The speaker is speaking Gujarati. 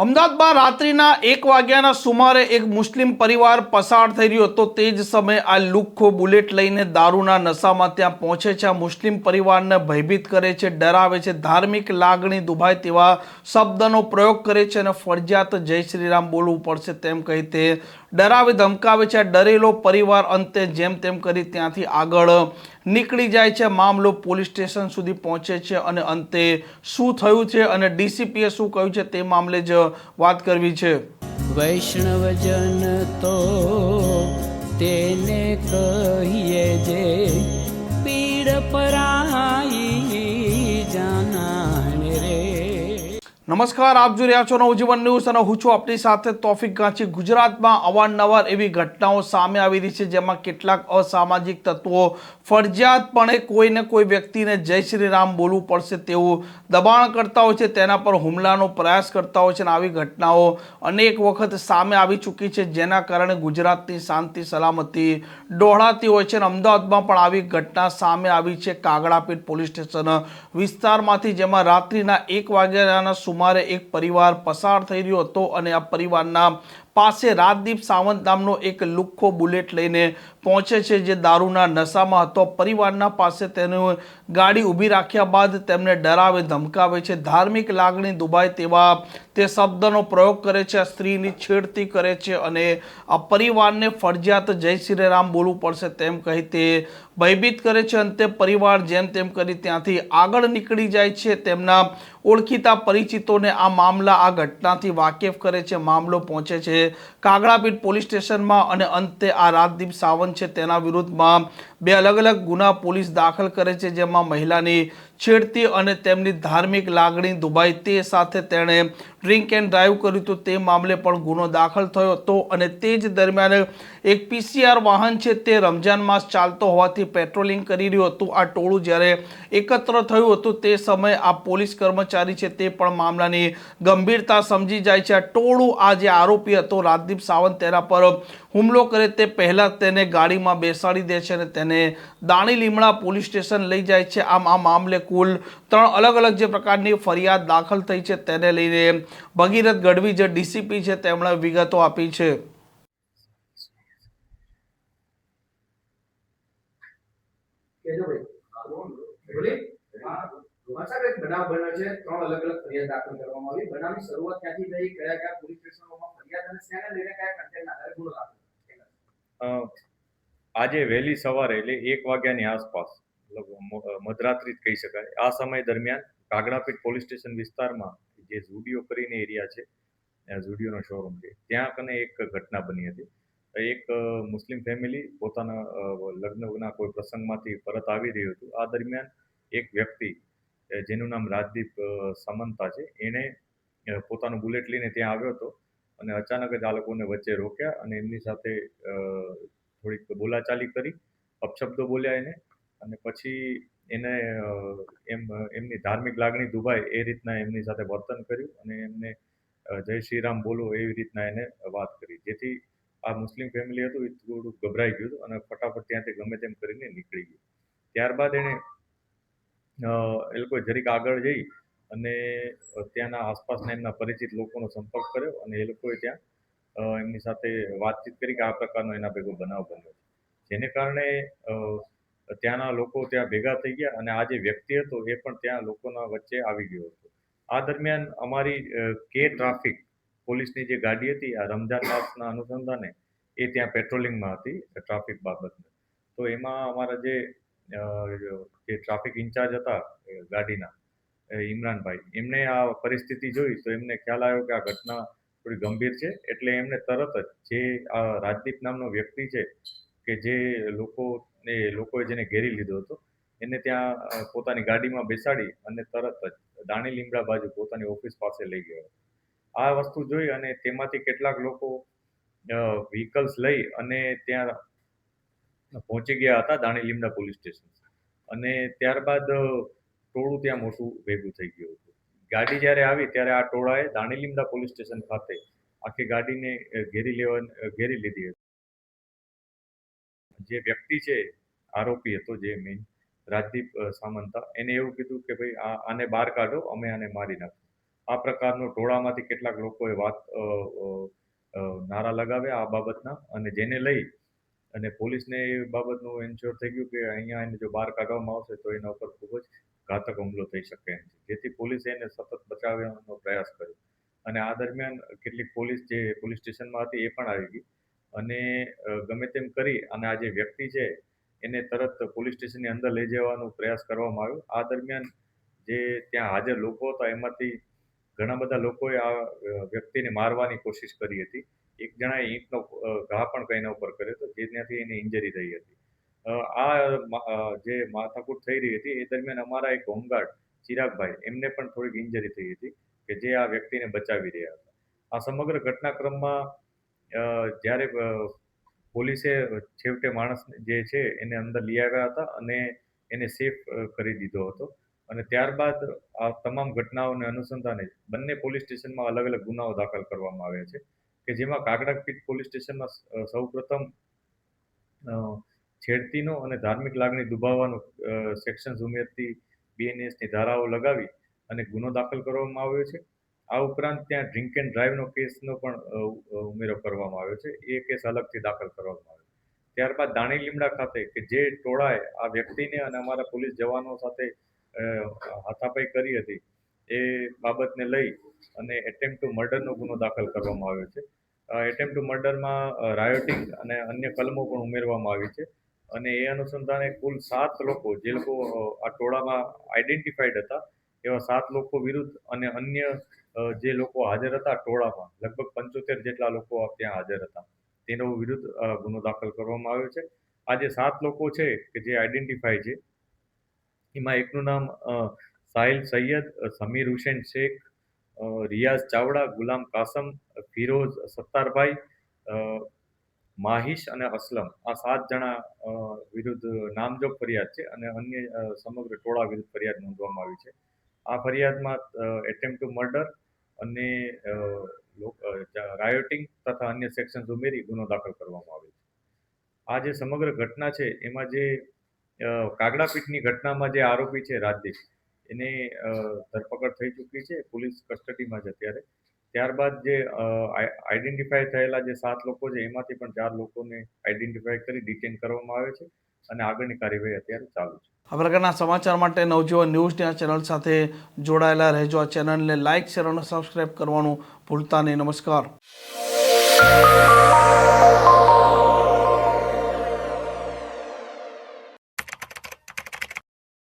અમદાવાદમાં રાત્રિના 1 વાગ્યાના સુમારે એક મુસ્લિમ પરિવાર પસાર થઈ રહ્યો હતો. તે જ સમયે આ લુખ્ખો બુલેટ લઈને દારૂના નશામાં ત્યાં પહોંચે છે. આ મુસ્લિમ પરિવારને ભયભીત કરે છે, ડરાવે છે, ધાર્મિક લાગણી દુભાય તેવા શબ્દનો પ્રયોગ કરે છે અને ફરજિયાત જય શ્રીરામ બોલવું પડશે તેમ કહી તે ડરાવે ધમકાવે છે. આ ડરેલો પરિવાર અંતે જેમ તેમ કરી ત્યાંથી આગળ નીકળી જાય છે. મામલો પોલીસ સ્ટેશન સુધી પહોંચે છે અને અંતે શું થયું છે અને ડીસીપીએ શું કહ્યું છે તે મામલે જ વાત કરવી છે. વૈષ્ણવજન તો તેને કહીએ જે પીડ પરાઈ જાનાને રે. નમસ્કાર, આપ જોઈ રહ્યા છો નવજીવન ન્યૂઝ અને હું છું આપની સાથે તોફિક ગાંચી. ગુજરાતમાં અવારનવાર એવી ઘટનાઓ સામે આવી રહી છે જેમાં કેટલાક અસામાજિક તત્વો ફરજિયાતપણે કોઈને કોઈ વ્યક્તિને જય શ્રી રામ બોલવું પડશે તેવું દબાણ કરતા હોય છે, તેના પર હુમલાનો પ્રયાસ કરતા હોય છે અને આવી ઘટનાઓ અનેક વખત સામે આવી ચૂકી છે જેના કારણે ગુજરાતની શાંતિ સલામતી ડહોળાતી હોય છે. અને અમદાવાદમાં પણ આવી ઘટના સામે આવી છે કાગડાપીઠ પોલીસ સ્ટેશન વિસ્તારમાંથી, જેમાં રાત્રિના 1 વાગ્યાના સુમારે એક પરિવાર પસાર થઈ રહ્યો હતો અને આ પરિવારના પાસે રાજદીપ સાવંત નામનો એક લુખ્ખો બુલેટ લઈને પહોંચે છે જે દારૂના નશામાં હતો. પરિવારના પાસે તેની ગાડી ઊભી રાખ્યા બાદ તેમને ડરાવે ધમકાવે છે, ધાર્મિક લાગણી દુભાય તેવા તે શબ્દનો પ્રયોગ કરે છે, સ્ત્રીની છેડતી કરે છે અને આ પરિવારને ફરજિયાત જય શ્રી રામ બોલવું પડશે તેમ કહી તે ભયભીત કરે છે. અંતે પરિવાર જેમ તેમ કરી ત્યાંથી આગળ નીકળી જાય છે. તેમના ઓળખીતા પરિચિતોને આ મામલા આ ઘટનાથી વાકેફ કરે છે. મામલો પહોંચે છે કાગડાપીઠ પોલીસ સ્ટેશનમાં અને અંતે આ રાજદીપ સાવંત છે તેના વિરુદ્ધમાં 2 અલગ અલગ ગુના પોલીસ દાખલ કરે છે, જેમાં મહિલાની છેડતી અને તેમની ધાર્મિક લાગણી દુભાઈ તે સાથે તેણે ડ્રિંક એન્ડ ડ્રાઈવ કર્યું હતું તે મામલે પણ ગુનો દાખલ થયો હતો. અને તે જ દરમિયાન એક પીસીઆર વાહન છે તે રમજાન માસ ચાલતો હોવાથી પેટ્રોલિંગ કરી રહ્યું હતું. આ ટોળું જ્યારે એકત્ર થયું હતું તે સમયે આ પોલીસ કર્મચારી છે તે પણ મામલાની ગંભીરતા સમજી જાય છે. આ ટોળું આ જે આરોપી હતો રાજદીપ સાવંત તેના પર હુમલો કરે તે પહેલા તેને ગાડીમાં બેસાડી દે છે અને તેને દાણી લીમડા પોલીસ સ્ટેશન લઈ જાય છે. આમ આ મામલે કુલ 3 અલગ અલગ જે પ્રકારની ફરિયાદ દાખલ થઈ છે તેને લઈને ભગીરથ ગઢવી જે ડીસીપી છે તેમણે વિગતો આપી છે. બનાવ બન્યો છે, 3 અલગ અલગ ફરિયાદ દાખલ કરવામાં આવી. બનાવની શરૂઆત ક્યાંથી થઈ, કયા કયા પોલીસ સ્ટેશનોમાં ફરિયાદ અને શેને લઈને કયા કન્ટેન્ટના આધારે ગુનો દાખલ થયો? આજે વહેલી સવારે એટલે 1 વાગ્યાની આસપાસ, મધરાત્રિ કહી શકાય, આ સમય દરમિયાન કાગડાપીઠ પોલીસ સ્ટેશન વિસ્તારમાં જે ઝુડિયો કરીને એરિયા છે, ઝુડિયોનો શોરૂમ છે, ત્યાં કને એક ઘટના બની હતી. એક મુસ્લિમ ફેમિલી પોતાના લગ્નના કોઈ પ્રસંગમાંથી પરત આવી રહ્યું હતું. આ દરમિયાન એક વ્યક્તિ જેનું નામ રાજદીપ સામંતા છે, એણે પોતાનું બુલેટ લઈને ત્યાં આવ્યો હતો અને અચાનક જ આ લોકોને વચ્ચે રોક્યા અને એમની સાથે થોડીક બોલાચાલી કરી, અપશબ્દો બોલ્યા એને, અને પછી એને એમની ધાર્મિક લાગણી દુભાય એ રીતના એમની સાથે વર્તન કર્યું અને એમને જય શ્રીરામ બોલો એવી રીતના એને વાત કરી, જેથી આ મુસ્લિમ ફેમિલી હતું એ થોડું ગભરાઈ ગયું હતું અને ફટાફટ ત્યાંથી ગમે તેમ કરીને નીકળી ગયું. ત્યારબાદ એને એ લોકોએ જરીક આગળ જઈ અને ત્યાંના આસપાસના એમના પરિચિત લોકોનો સંપર્ક કર્યો અને એ લોકોએ ત્યાં એમની સાથે વાતચીત કરી કે આ પ્રકારનો એના ભેગો બનાવ બન્યો છે, જેને કારણે ત્યાંના લોકો ત્યાં ભેગા થઈ ગયા અને આ જે વ્યક્તિ હતો એ પણ ત્યાં લોકોના વચ્ચે આવી ગયો હતો. આ દરમિયાન અમારી કે ટ્રાફિક પોલીસની જે ગાડી હતી આ રમજાન માસના અનુસંધાને એ ત્યાં પેટ્રોલિંગમાં હતી ટ્રાફિક બાબતને. તો એમાં અમારા જે ટ્રાફિક ઇન્ચાર્જ હતા ગાડીના ઇમરાનભાઈ, એમને આ પરિસ્થિતિ જોઈ તો એમને ખ્યાલ આવ્યો કે આ ઘટના થોડી ગંભીર છે, એટલે એમને તરત જ જે આ રાજદીપ નામનો વ્યક્તિ છે કે જે લોકોએ જેને ઘેરી લીધો હતો એને ત્યાં પોતાની ગાડીમાં બેસાડી અને તરત જ દાણી લીમડા બાજુ પોતાની ઓફિસ પાસે લઈ ગયો. આ વસ્તુ જોઈ અને તેમાંથી કેટલાક લોકો વ્હીકલ્સ લઈ અને ત્યાં પહોંચી ગયા હતા દાણી લીમડા પોલીસ સ્ટેશન, અને ત્યારબાદ ટોળું ત્યાં મોટું ભેગું થઈ ગયું હતું. ગાડી જ્યારે આવી ત્યારે આ ટોળાએ દાણી લીમડા પોલીસ સ્ટેશન ખાતે આખી ગાડીને ઘેરી લીધી હતી. જે વ્યક્તિ છે આરોપી હતો જે મેઇન રાજદીપ સામંતા, એને એવું કીધું કે ભાઈ આને બહાર કાઢો, અમે આને મારી નાખીશું. આ પ્રકારનું ટોળામાંથી કેટલાક લોકોએ નારા લગાવ્યા આ બાબતના, અને જેને લઈ અને પોલીસને એ બાબતનું એન્શ્યોર થઈ ગયું કે અહીંયા એને જો બહાર કાઢવામાં આવશે તો એના ઉપર ખૂબ જ ઘાતક હુમલો થઈ શકે એમ છે. જેથી પોલીસે એને સતત બચાવવાનો પ્રયાસ કર્યો, અને આ દરમિયાન કેટલીક પોલીસ જે પોલીસ સ્ટેશનમાં હતી એ પણ આવી ગઈ, અને ગમે તેમ કરી અને આ જે વ્યક્તિ છે એને તરત પોલીસ સ્ટેશનની અંદર લઈ જવાનો પ્રયાસ કરવામાં આવ્યો. આ દરમિયાન જે ત્યાં હાજર લોકો હતા એમાંથી ઘણા બધા લોકોએ આ વ્યક્તિને મારવાની કોશિશ કરી હતી. એક જણાએ ઈંટનો ઘા પણ એના ઉપર કર્યો હતો, જેનાથી એને ઇન્જરી થઈ હતી. જે માથાકૂટ થઈ રહી હતી એ દરમિયાન અમારા એક હોમગાર્ડ ચિરાગભાઈ, એમને પણ થોડીક ઇન્જરી થઈ હતી કે જે આ વ્યક્તિને બચાવી રહ્યા હતા. આ સમગ્ર ઘટનાક્રમમાં જ્યારે પોલીસે છેવટે માણસ જે છે એને અંદર લઈ આવ્યા હતા અને એને સેફ કરી દીધો હતો, અને ત્યારબાદ આ તમામ ઘટનાઓને અનુસંધાને બંને પોલીસ સ્ટેશનમાં અલગ અલગ ગુનાઓ દાખલ કરવામાં આવ્યા છે, કે જેમાં કાગડાપીઠ પોલીસ સ્ટેશનમાં સૌપ્રથમ છેડતીનો અને ધાર્મિક લાગણી દુભાવવાનો સેક્શન્સ ઉમેરતી BNS ની ધારાઓ લગાવી અને ગુનો દાખલ કરવામાં આવ્યો છે. આ ઉપરાંત ત્યાં ડ્રિંક એન્ડ ડ્રાઈવનો કેસનો પણ ઉમેરો કરવામાં આવ્યો છે. એ કેસ અલગથી દાખલ કરવામાં આવ્યો. ત્યારબાદ દાણી લીમડા ખાતે કે જે ટોળાએ આ વ્યક્તિને અને અમારા પોલીસ જવાનો સાથે હાથાપાઈ કરી હતી એ બાબતને લઈ અને એટેમ્પ્ટ ટુ મર્ડરનો ગુનો દાખલ કરવામાં આવ્યો છે. એટેમ્પ્ટ ટુ મર્ડરમાં રાયોટિંગ અને અન્ય કલમો પણ ઉમેરવામાં આવી છે, અને એ અનુસંધાને કુલ 7 લોકો, જે લોકો આ ટોળામાં આઈડેન્ટિફાઈડ હતા એવા 7 લોકો વિરુદ્ધ અને અન્ય જે લોકો હાજર હતા ટોળામાં, લગભગ 75 જેટલા લોકો ત્યાં હાજર હતા, તેનો વિરુદ્ધ ગુનો દાખલ કરવામાં આવ્યો છે. આ જે 7 લોકો છે કે જે આઈડેન્ટિફાઈ છે એમાં એકનું નામ સાહિલ સૈયદ, સમીર હુસેન શેખ, રિયાઝ ચાવડા, ગુલામ કાસમ, ફિરોઝ સત્તારભાઈ, માહિશ અને અસલમ, આ 7 જણા વિરુદ્ધ નામજોગ ફરિયાદ છે, અને અન્ય સમગ્ર ટોળા વિરુદ્ધ ફરિયાદ નોંધવામાં આવી છે. આ ફરિયાદમાં એટેમ્પ્ટ ટુ મર્ડર અને રાયોટિંગ તથા અન્ય સેક્શન્સ ઉમેરી ગુનો દાખલ કરવામાં આવ્યો છે. આ જે સમગ્ર ઘટના છે એમાં જે કાગડાપીઠની ઘટનામાં જે આરોપી છે રાજદીપ, એની ધરપકડ થઈ ચૂકી છે, પોલીસ કસ્ટડીમાં છે અત્યારે. ત્યારબાદ જે આઈડેન્ટિફાઈ થયેલા જે 7 લોકો છે એમાંથી પણ 4 લોકોને આઈડેન્ટિફાઈ કરી ડિટેન કરવામાં આવે છે, અને આગળની કાર્યવાહી અત્યારે ચાલુ છે. આ પ્રકારના સમાચાર માટે નવજીવન ન્યૂઝની આ ચેનલ સાથે જોડાયેલા રહેજો. આ ચેનલને લાઇક, શેર અને સબસ્ક્રાઇબ કરવાનું ભૂલતા નહીં. નમસ્કાર.